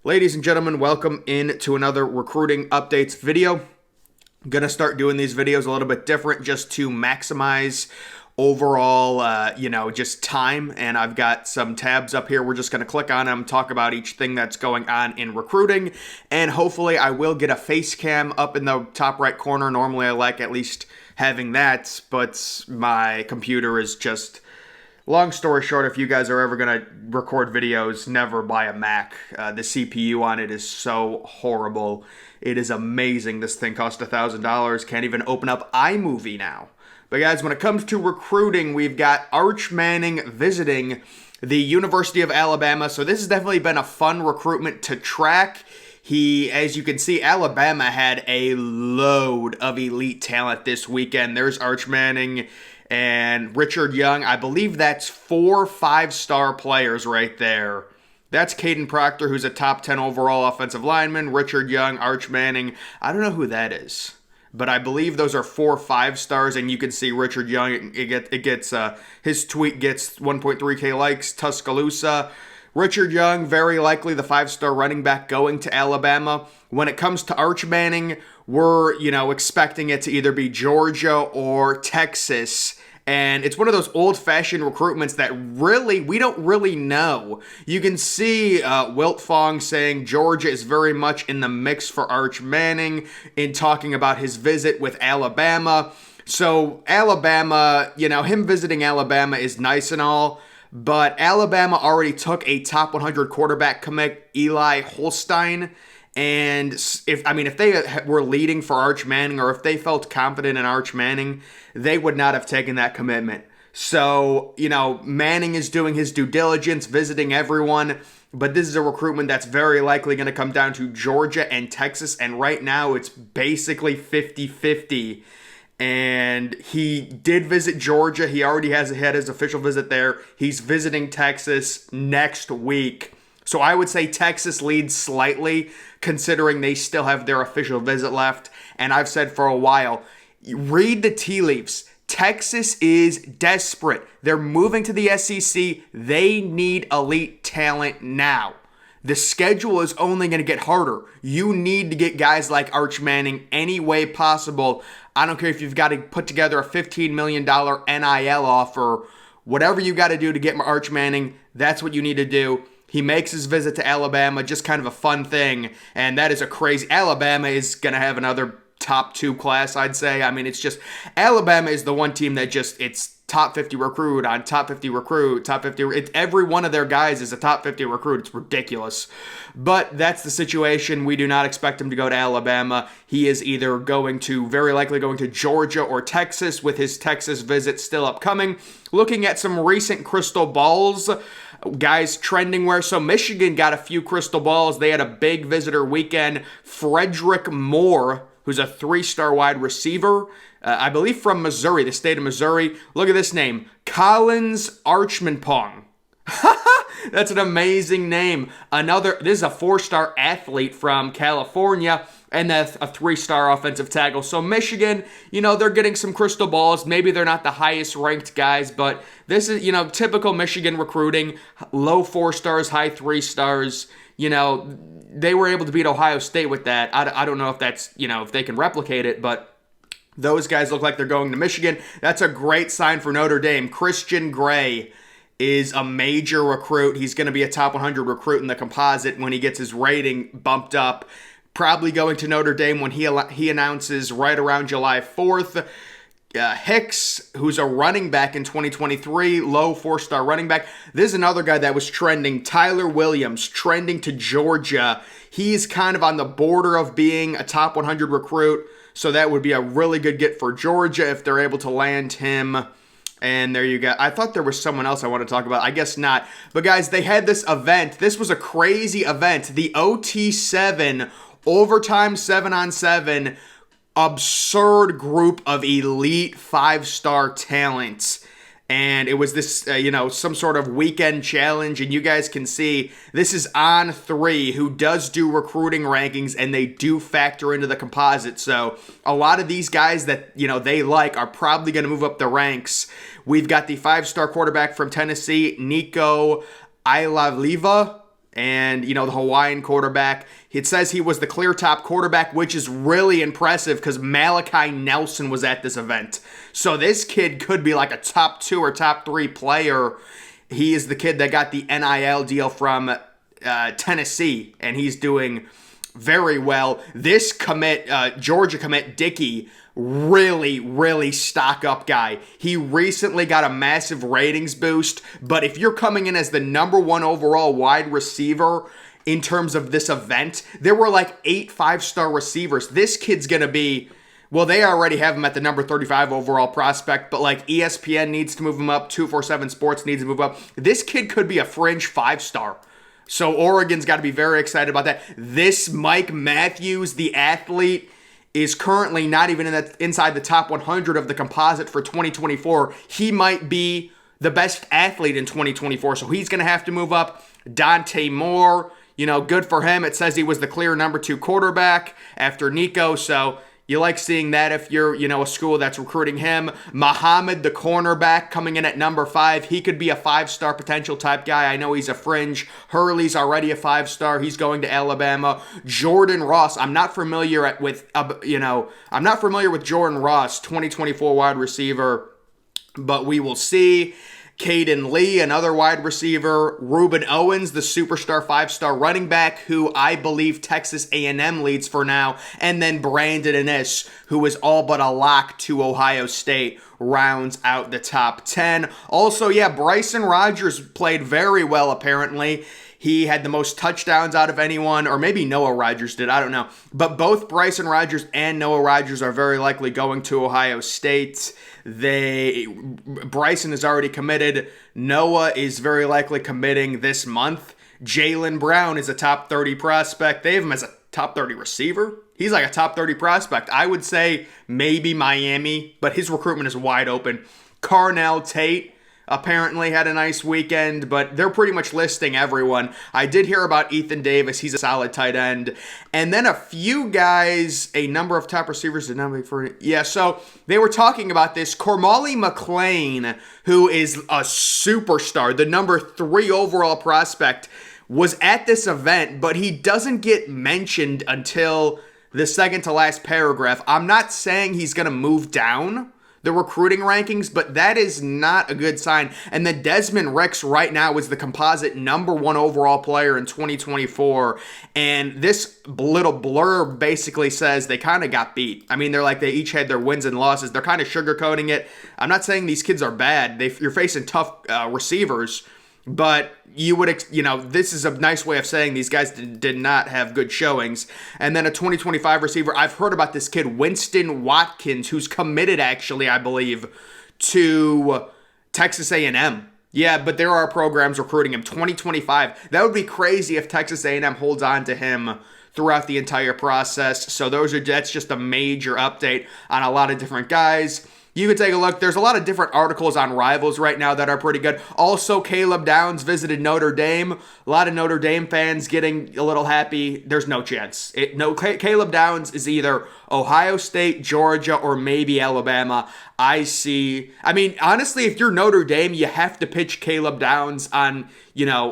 Ladies and gentlemen, welcome into another recruiting updates video. I'm going to start doing these videos a little bit different just to maximize overall, just time. And I've got some tabs up here. We're just going to click on them, talk about each thing that's going on in recruiting. And hopefully I will get a face cam up in the top right corner. Normally I like at least having that, but my computer is just... Long story short, if you guys are ever going to record videos, never buy a Mac. The CPU on it is so horrible. It is amazing. This thing cost $1,000. Can't even open up iMovie now. But guys, when it comes to recruiting, we've got Arch Manning visiting the University of Alabama. So this has definitely been a fun recruitment to track. As you can see, Alabama had a load of elite talent this weekend. There's Arch Manning and Richard Young. I believe that's 4 5-star players right there. That's Caden Proctor, who's a top 10 overall offensive lineman. Richard Young, Arch Manning. I don't know who that is, but I believe those are 4 5-stars, and you can see Richard Young, his tweet gets 1.3K likes, Tuscaloosa. Richard Young, very likely the 5-star running back going to Alabama. When it comes to Arch Manning, we're, expecting it to either be Georgia or Texas. And it's one of those old-fashioned recruitments that we don't really know. You can see Wilt Fong saying Georgia is very much in the mix for Arch Manning in talking about his visit with Alabama. So Alabama, him visiting Alabama is nice and all, but Alabama already took a top 100 quarterback commit, Eli Holstein. And if they were leading for Arch Manning, or if they felt confident in Arch Manning, they would not have taken that commitment. So, Manning is doing his due diligence, visiting everyone, but this is a recruitment that's very likely going to come down to Georgia and Texas, and right now it's basically 50-50. And he did visit Georgia. He already had his official visit there. He's visiting Texas next week. So I would say Texas leads slightly, considering they still have their official visit left. And I've said for a while, read the tea leaves. Texas is desperate. They're moving to the SEC. They need elite talent now. The schedule is only going to get harder. You need to get guys like Arch Manning any way possible. I don't care if you've got to put together a $15 million NIL offer. Whatever you got to do to get Arch Manning, that's what you need to do. He makes his visit to Alabama, just kind of a fun thing, and that is a crazy... Alabama is going to have another top 2 class, I'd say. It's just... Alabama is the one team that it's top 50 recruit on top 50 recruit, top 50... every one of their guys is a top 50 recruit. It's ridiculous. But that's the situation. We do not expect him to go to Alabama. He is either very likely going to Georgia or Texas, with his Texas visit still upcoming. Looking at some recent crystal balls... Guys trending where, so Michigan got a few crystal balls. They had a big visitor weekend. Frederick Moore, who's a 3-star wide receiver, I believe from Missouri, the state of Missouri. Look at this name, Collins Archmanpong. That's an amazing name. This is a 4-star athlete from California, and that's a 3-star offensive tackle. So Michigan, they're getting some crystal balls. Maybe they're not the highest ranked guys, but this is, typical Michigan recruiting. Low 4 stars, high 3 stars. They were able to beat Ohio State with that. I don't know if that's, if they can replicate it, but those guys look like they're going to Michigan. That's a great sign for Notre Dame. Christian Gray is a major recruit. He's going to be a top 100 recruit in the composite when he gets his rating bumped up. Probably going to Notre Dame when he announces right around July 4th. Hicks, who's a running back in 2023, low 4-star running back. This is another guy that was trending. Tyler Williams, trending to Georgia. He's kind of on the border of being a top 100 recruit, so that would be a really good get for Georgia if they're able to land him. And there you go. I thought there was someone else I want to talk about. I guess not. But guys, they had this event. This was a crazy event. The OT7, Overtime 7-on-7, absurd group of elite 5-star talents. And it was this, some sort of weekend challenge. And you guys can see this is On3, who does do recruiting rankings, and they do factor into the composite. So a lot of these guys that, they like are probably going to move up the ranks. We've got the 5-star quarterback from Tennessee, Nico Ilavaliva. and, the Hawaiian quarterback. It says he was the clear top quarterback, which is really impressive because Malachi Nelson was at this event. So this kid could be like a top 2 or top 3 player. He is the kid that got the NIL deal from Tennessee, and he's doing very well. This commit, Georgia commit Dickey, really stock up guy. He recently got a massive ratings boost, but if you're coming in as the number 1 overall wide receiver in terms of this event, there were like 8 5-star receivers. This kid's gonna be, well, they already have him at the number 35 overall prospect, but like ESPN needs to move him up, 247 Sports needs to move up. This kid could be a fringe 5-star. So Oregon's got to be very excited about that. This Mike Matthews, the athlete, is currently not even inside the top 100 of the composite for 2024. He might be the best athlete in 2024, so he's going to have to move up. Dante Moore, good for him. It says he was the clear number 2 quarterback after Nico, so you like seeing that if you're, a school that's recruiting him. Muhammad, the cornerback, coming in at number 5. He could be a 5-star potential type guy. I know he's a fringe. Hurley's already a 5-star. He's going to Alabama. Jordan Ross. I'm not familiar with Jordan Ross, 2024 wide receiver, but we will see. Caden Lee, another wide receiver. Ruben Owens, the superstar 5-star running back, who I believe Texas A&M leads for now. And then Brandon Inniss, who is all but a lock to Ohio State, rounds out the top 10. Also, Bryson Rogers played very well, apparently. He had the most touchdowns out of anyone, or maybe Noah Rogers did, I don't know. But both Bryson Rogers and Noah Rogers are very likely going to Ohio State. Bryson is already committed. Noah is very likely committing this month. Jaylen Brown is a top 30 prospect. They have him as a top 30 receiver. He's like a top 30 prospect. I would say maybe Miami, but his recruitment is wide open. Carnell Tate apparently had a nice weekend, but they're pretty much listing everyone. I did hear about Ethan Davis. He's a solid tight end. And then a few guys, a number of top receivers did not make for it. Yeah, so they were talking about this. Cormali McClain, who is a superstar, the number 3 overall prospect, was at this event, but he doesn't get mentioned until the second to last paragraph. I'm not saying he's going to move down the recruiting rankings, but that is not a good sign. And then Desmond Ricks right now is the composite number 1 overall player in 2024. And this little blurb basically says they kind of got beat. I mean, they each had their wins and losses. They're kind of sugarcoating it. I'm not saying these kids are bad. You're facing tough receivers, but this is a nice way of saying these guys did not have good showings. And then a 2025 receiver, I've heard about this kid, Winston Watkins, who's committed actually, I believe, to Texas A&M. Yeah, but there are programs recruiting him. 2025. That would be crazy if Texas A&M holds on to him throughout the entire process. So that's just a major update on a lot of different guys. You can take a look. There's a lot of different articles on Rivals right now that are pretty good. Also, Caleb Downs visited Notre Dame. A lot of Notre Dame fans getting a little happy. There's no chance. Caleb Downs is either Ohio State, Georgia, or maybe Alabama. Honestly, if you're Notre Dame, you have to pitch Caleb Downs on,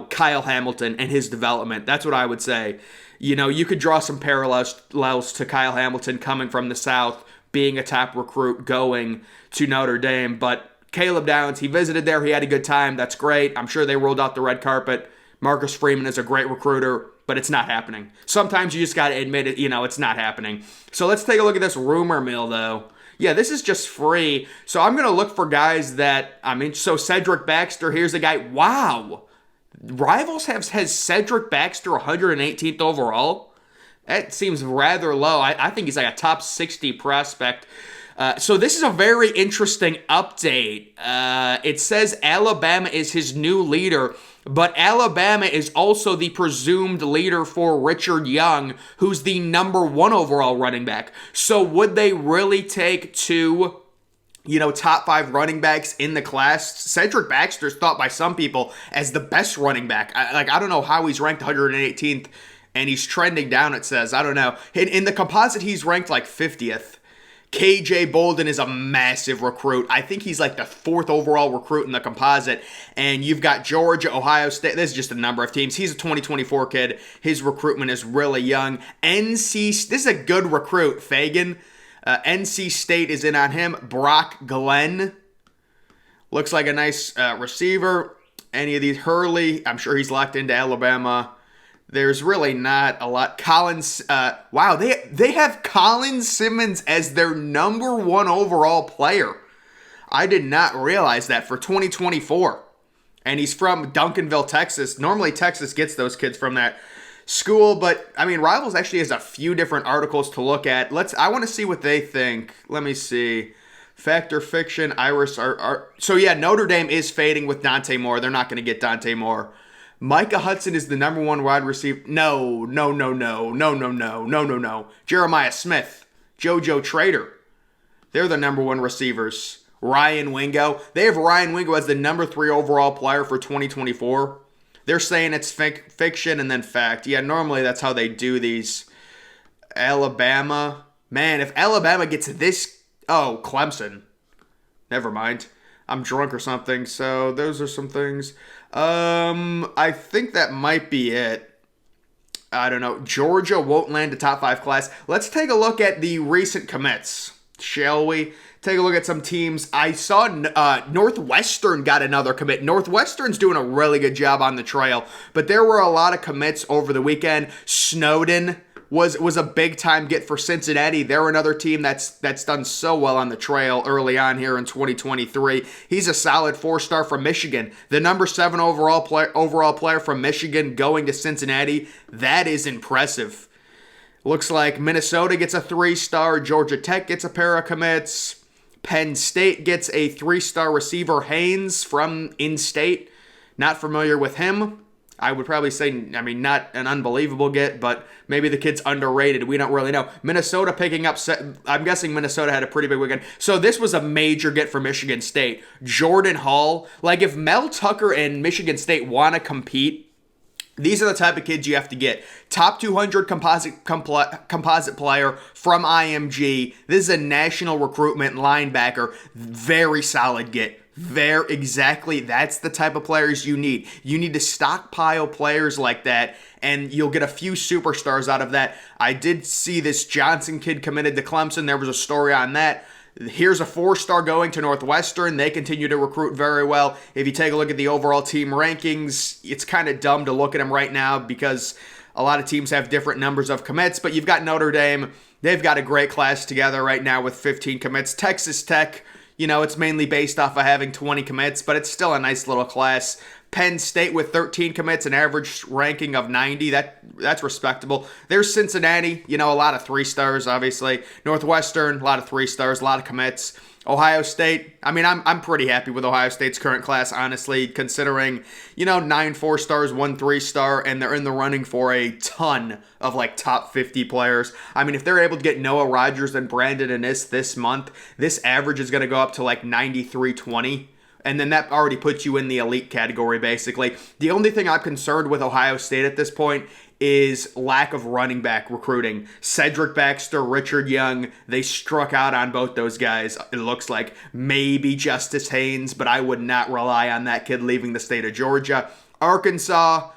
Kyle Hamilton and his development. That's what I would say. You could draw some parallels to Kyle Hamilton coming from the South, being a top recruit, going to Notre Dame. But Caleb Downs, he visited there. He had a good time. That's great. I'm sure they rolled out the red carpet. Marcus Freeman is a great recruiter, but it's not happening. Sometimes you just got to admit it, it's not happening. So let's take a look at this rumor mill, though. Yeah, this is just free. So I'm going to look for guys that, so Cedric Baxter, here's a guy. Wow. Rivals has Cedric Baxter 118th overall. That seems rather low. I think he's like a top 60 prospect. So this is a very interesting update. It says Alabama is his new leader, but Alabama is also the presumed leader for Richard Young, who's the number 1 overall running back. So would they really take 2, top 5 running backs in the class? Cedric Baxter is thought by some people as the best running back. I don't know how he's ranked 118th. And he's trending down, it says. I don't know. In the composite, he's ranked like 50th. KJ Bolden is a massive recruit. I think he's like the 4th overall recruit in the composite. And you've got Georgia, Ohio State. There's just a number of teams. He's a 2024 kid. His recruitment is really young. This is a good recruit, Fagan. NC State is in on him. Brock Glenn. Looks like a nice receiver. Any of these, Hurley, I'm sure he's locked into Alabama. There's really not a lot. Collins, wow, they have Colin Simmons as their number 1 overall player. I did not realize that for 2024. And he's from Duncanville, Texas. Normally Texas gets those kids from that school, but I mean, Rivals actually has a few different articles to look at. I want to see what they think. Let me see. Fact or fiction, Iris are so yeah, Notre Dame is fading with Dante Moore. They're not going to get Dante Moore. Micah Hudson is the number 1 wide receiver. No. Jeremiah Smith, JoJo Trader. They're the number 1 receivers. Ryan Wingo. They have Ryan Wingo as the number 3 overall player for 2024. They're saying it's fiction and then fact. Yeah, normally that's how they do these. Alabama. Man, if Alabama gets this... Oh, Clemson. Never mind. I'm drunk or something, so those are some things. I think that might be it. I don't know. Georgia won't land a top 5 class. Let's take a look at the recent commits, shall we? Take a look at some teams. I saw Northwestern got another commit. Northwestern's doing a really good job on the trail, but there were a lot of commits over the weekend. Snowden was a big-time get for Cincinnati. They're another team that's done so well on the trail early on here in 2023. He's a solid 4-star from Michigan. The number 7 overall player from Michigan going to Cincinnati. That is impressive. Looks like Minnesota gets a 3-star. Georgia Tech gets a pair of commits. Penn State gets a 3-star receiver, Haynes, from in-state. Not familiar with him. I would probably say, I mean, not an unbelievable get, but maybe the kid's underrated. We don't really know. Minnesota picking up, I'm guessing Minnesota had a pretty big weekend. So this was a major get for Michigan State. Jordan Hall. Like, if Mel Tucker and Michigan State want to compete, these are the type of kids you have to get. Top 200 composite player from IMG. This is a national recruitment linebacker. Very solid get. Exactly. That's the type of players you need. You need to stockpile players like that, and you'll get a few superstars out of that. I did see this Johnson kid committed to Clemson. There was a story on that. Here's a 4-star going to Northwestern. They continue to recruit very well. If you take a look at the overall team rankings, it's kind of dumb to look at them right now because a lot of teams have different numbers of commits, but you've got Notre Dame. They've got a great class together right now with 15 commits. Texas Tech, you know, it's mainly based off of having 20 commits, but it's still a nice little class. Penn State with 13 commits, an average ranking of 90. That's respectable. There's Cincinnati, you know, a lot of 3-stars, obviously. Northwestern, a lot of 3-stars, a lot of commits. Ohio State, I mean, I'm pretty happy with Ohio State's current class, honestly, considering, you know, 9 4-stars, 1 3-star, and they're in the running for a ton of, like, top 50 players. I mean, if they're able to get Noah Rogers and Brandon Inniss this month, this average is going to go up to, like, 93-20. And then that already puts you in the elite category, basically. The only thing I'm concerned with Ohio State at this point is lack of running back recruiting. Cedric Baxter, Richard Young, they struck out on both those guys. It looks like maybe Justice Haynes, but I would not rely on that kid leaving the state of Georgia. Arkansas,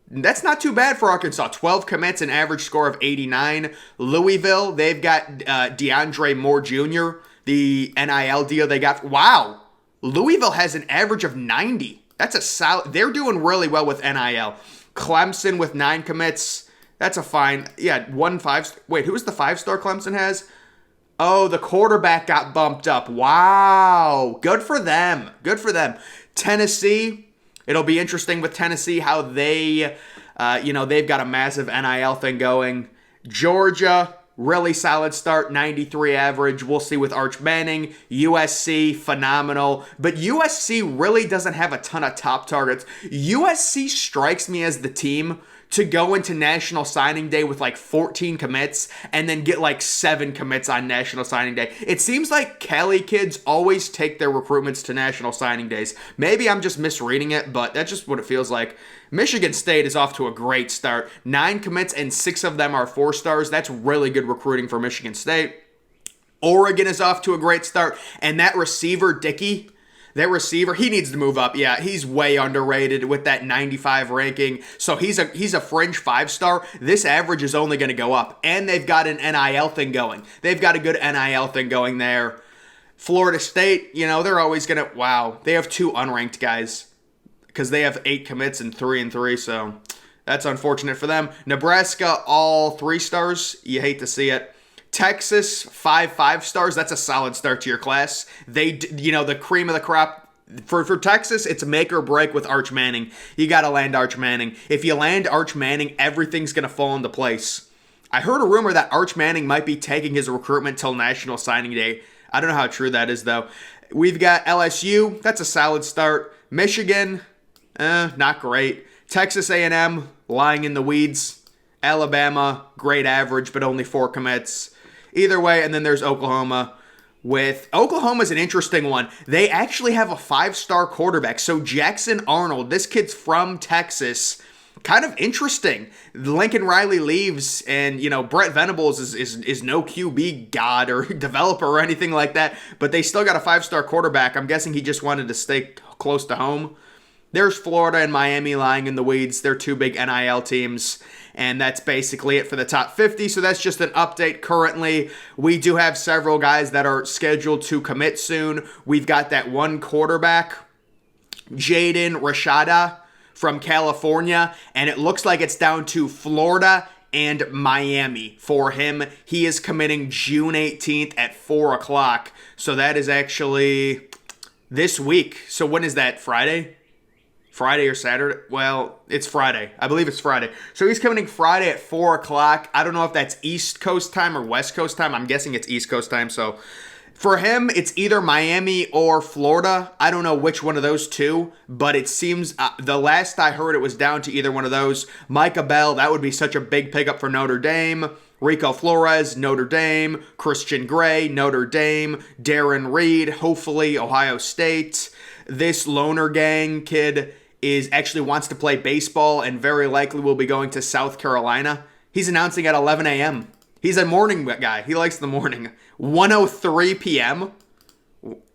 that's not too bad for Arkansas. 12 commits, an average score of 89. Louisville, they've got DeAndre Moore Jr., the NIL deal they got. Wow. Louisville has an average of 90. That's a solid. They're doing really well with NIL. Clemson with 9 commits. That's a fine. Yeah, 1 5. Wait, who's the 5-star Clemson has? Oh, the quarterback got bumped up. Wow. Good for them. Good for them. Tennessee. It'll be interesting with Tennessee how they, they've got a massive NIL thing going. Georgia. Really solid start, 93 average. We'll see with Arch Manning. USC, phenomenal. But USC really doesn't have a ton of top targets. USC strikes me as the team to go into National Signing Day with like 14 commits and then get like 7 commits on National Signing Day. It seems like Cali kids always take their recruitments to National Signing Days. Maybe I'm just misreading it, but that's just what it feels like. Michigan State is off to a great start. 9 commits and 6 of them are 4-stars. That's really good recruiting for Michigan State. Oregon is off to a great start. And that receiver, Dickey, that receiver, he needs to move up. Yeah, he's way underrated with that 95 ranking. So he's a fringe 5-star. This average is only going to go up. And they've got an NIL thing going. They've got a good NIL thing going there. Florida State, they're always going to, wow, they have 2 unranked guys because they have 8 commits and 3-3. So that's unfortunate for them. Nebraska, all 3 stars. You hate to see it. Texas, 5 stars. That's a solid start to your class. They, the cream of the crop. For Texas, it's make or break with Arch Manning. You got to land Arch Manning. If you land Arch Manning, everything's going to fall into place. I heard a rumor that Arch Manning might be taking his recruitment till National Signing Day. I don't know how true that is, though. We've got LSU. That's a solid start. Michigan, not great. Texas A&M, lying in the weeds. Alabama, great average, but only 4 commits. Either way, and then there's Oklahoma. Oklahoma's an interesting one. They actually have a 5-star quarterback. So Jackson Arnold, this kid's from Texas. Kind of interesting. Lincoln Riley leaves, and Brett Venables is no QB god or developer or anything like that. But they still got a 5-star quarterback. I'm guessing he just wanted to stay close to home. There's Florida and Miami lying in the weeds. They're 2 big NIL teams. And that's basically it for the top 50. So that's just an update currently. We do have several guys that are scheduled to commit soon. We've got that one quarterback, Jaden Rashada from California. And it looks like it's down to Florida and Miami for him. He is committing June 18th at 4 o'clock. So that is actually this week. So when is that? Friday or Saturday? Well, it's Friday. I believe it's Friday. So he's coming in Friday at 4 o'clock. I don't know if that's East Coast time or West Coast time. I'm guessing it's East Coast time. So for him, it's either Miami or Florida. I don't know which one of those 2, but it seems the last I heard it was down to either one of those. Micah Bell, that would be such a big pickup for Notre Dame. Rico Flores, Notre Dame. Christian Gray, Notre Dame. Darren Reed, hopefully Ohio State. This Loner Gang kid actually wants to play baseball and very likely will be going to South Carolina. He's announcing at 11 a.m. He's a morning guy. He likes the morning. 1:03 p.m.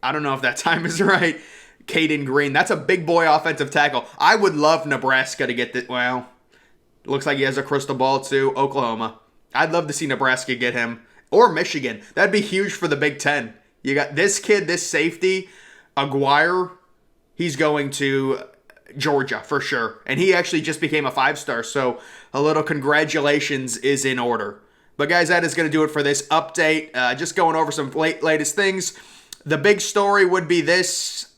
I don't know if that time is right. Caden Green. That's a big boy offensive tackle. I would love Nebraska to get this. Well, looks like he has a crystal ball too. Oklahoma. I'd love to see Nebraska get him. Or Michigan. That'd be huge for the Big Ten. You got this kid, this safety, Aguirre. He's going to Georgia for sure. And he actually just became a 5-star. So a little congratulations is in order. But guys, that is going to do it for this update. Just going over some latest things. The big story would be this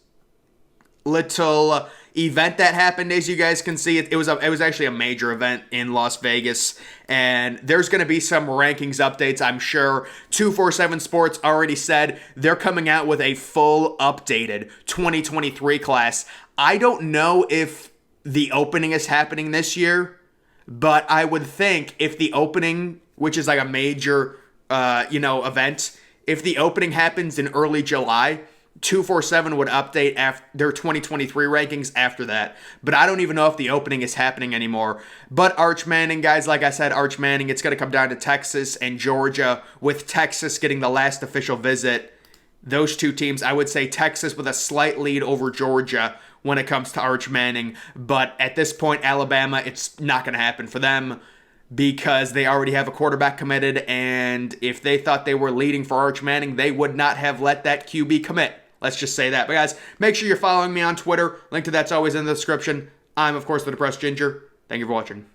little event that happened. As you guys can see, it was actually a major event in Las Vegas. And there's going to be some rankings updates, I'm sure. 247 Sports already said they're coming out with a full updated 2023 class. I don't know if the opening is happening this year, but I would think if the opening, which is like a major, event, if the opening happens in early July, 247 would update their 2023 rankings after that. But I don't even know if the opening is happening anymore. But Arch Manning, guys, like I said, Arch Manning, it's going to come down to Texas and Georgia, with Texas getting the last official visit. Those 2 teams, I would say Texas with a slight lead over Georgia when it comes to Arch Manning. But at this point, Alabama, it's not going to happen for them because they already have a quarterback committed. And if they thought they were leading for Arch Manning, they would not have let that QB commit. Let's just say that. But guys, make sure you're following me on Twitter. Link to that's always in the description. I'm, of course, the Depressed Ginger. Thank you for watching.